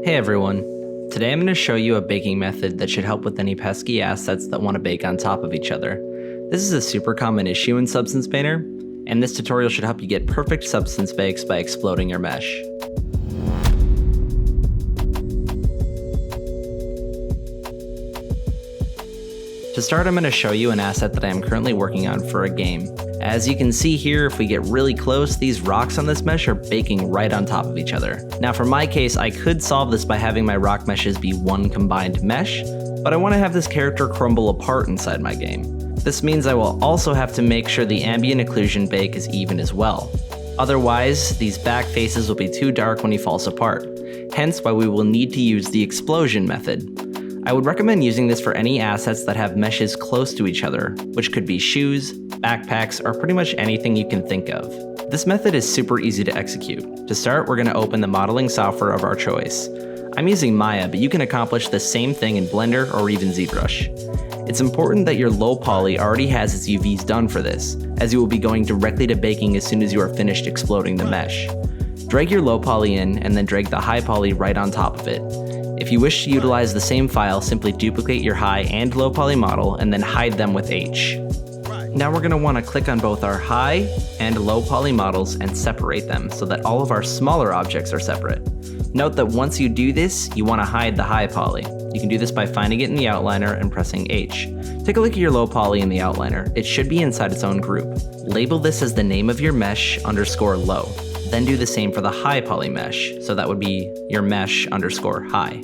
Hey everyone, today I'm going to show you a baking method that should help with any pesky assets that want to bake on top of each other. This is a super common issue in Substance Painter, and this tutorial should help you get perfect substance bakes by exploding your mesh. To start, I'm going to show you an asset that I am currently working on for a game. As you can see here, if we get really close, these rocks on this mesh are baking right on top of each other. Now for my case, I could solve this by having my rock meshes be one combined mesh, but I want to have this character crumble apart inside my game. This means I will also have to make sure the ambient occlusion bake is even as well. Otherwise, these back faces will be too dark when he falls apart, hence why we will need to use the explosion method. I would recommend using this for any assets that have meshes close to each other, which could be shoes, backpacks, or pretty much anything you can think of. This method is super easy to execute. To start, we're going to open the modeling software of our choice. I'm using Maya, but you can accomplish the same thing in Blender or even ZBrush. It's important that your low poly already has its UVs done for this, as you will be going directly to baking as soon as you are finished exploding the mesh. Drag your low poly in, and then drag the high poly right on top of it. If you wish to utilize the same file, simply duplicate your high and low poly model and then hide them with H. Now we're going to want to click on both our high and low poly models and separate them so that all of our smaller objects are separate. Note that once you do this, you want to hide the high poly. You can do this by finding it in the outliner and pressing H. Take a look at your low poly in the outliner. It should be inside its own group. Label this as the name of your mesh _ low. Then do the same for the high poly mesh, so that would be your mesh _ high.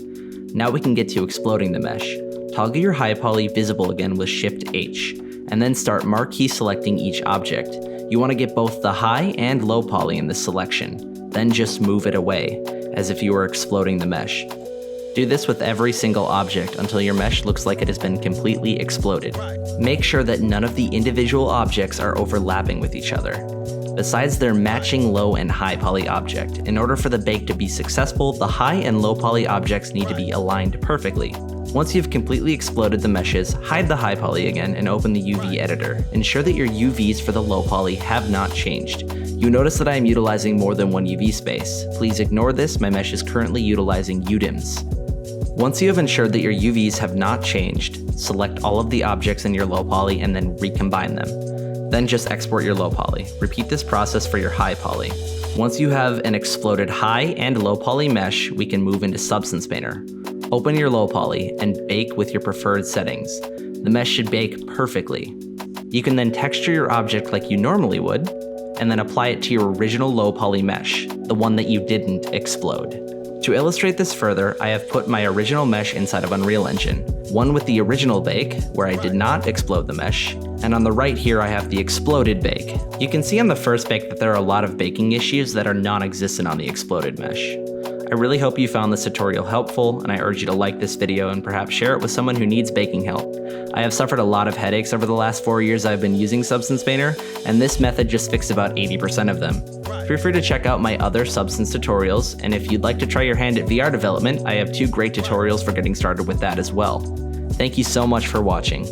Now we can get to exploding the mesh. Toggle your high poly visible again with Shift H, and then start marquee selecting each object. You want to get both the high and low poly in this selection, then just move it away, as if you were exploding the mesh. Do this with every single object until your mesh looks like it has been completely exploded. Make sure that none of the individual objects are overlapping with each other. Besides their matching low and high poly object, in order for the bake to be successful, the high and low poly objects need to be aligned perfectly. Once you've completely exploded the meshes, hide the high poly again and open the UV editor. Ensure that your UVs for the low poly have not changed. You notice that I am utilizing more than one UV space. Please ignore this, my mesh is currently utilizing UDIMs. Once you have ensured that your UVs have not changed, select all of the objects in your low poly and then recombine them. Then just export your low poly. Repeat this process for your high poly. Once you have an exploded high and low poly mesh, we can move into Substance Painter. Open your low poly and bake with your preferred settings. The mesh should bake perfectly. You can then texture your object like you normally would, and then apply it to your original low poly mesh, the one that you didn't explode. To illustrate this further, I have put my original mesh inside of Unreal Engine, one with the original bake, where I did not explode the mesh, and on the right here I have the exploded bake. You can see on the first bake that there are a lot of baking issues that are non-existent on the exploded mesh. I really hope you found this tutorial helpful, and I urge you to like this video and perhaps share it with someone who needs baking help. I have suffered a lot of headaches over the last 4 years I've been using Substance Painter, and this method just fixed about 80% of them. Feel free to check out my other Substance tutorials, and if you'd like to try your hand at VR development, I have 2 great tutorials for getting started with that as well. Thank you so much for watching.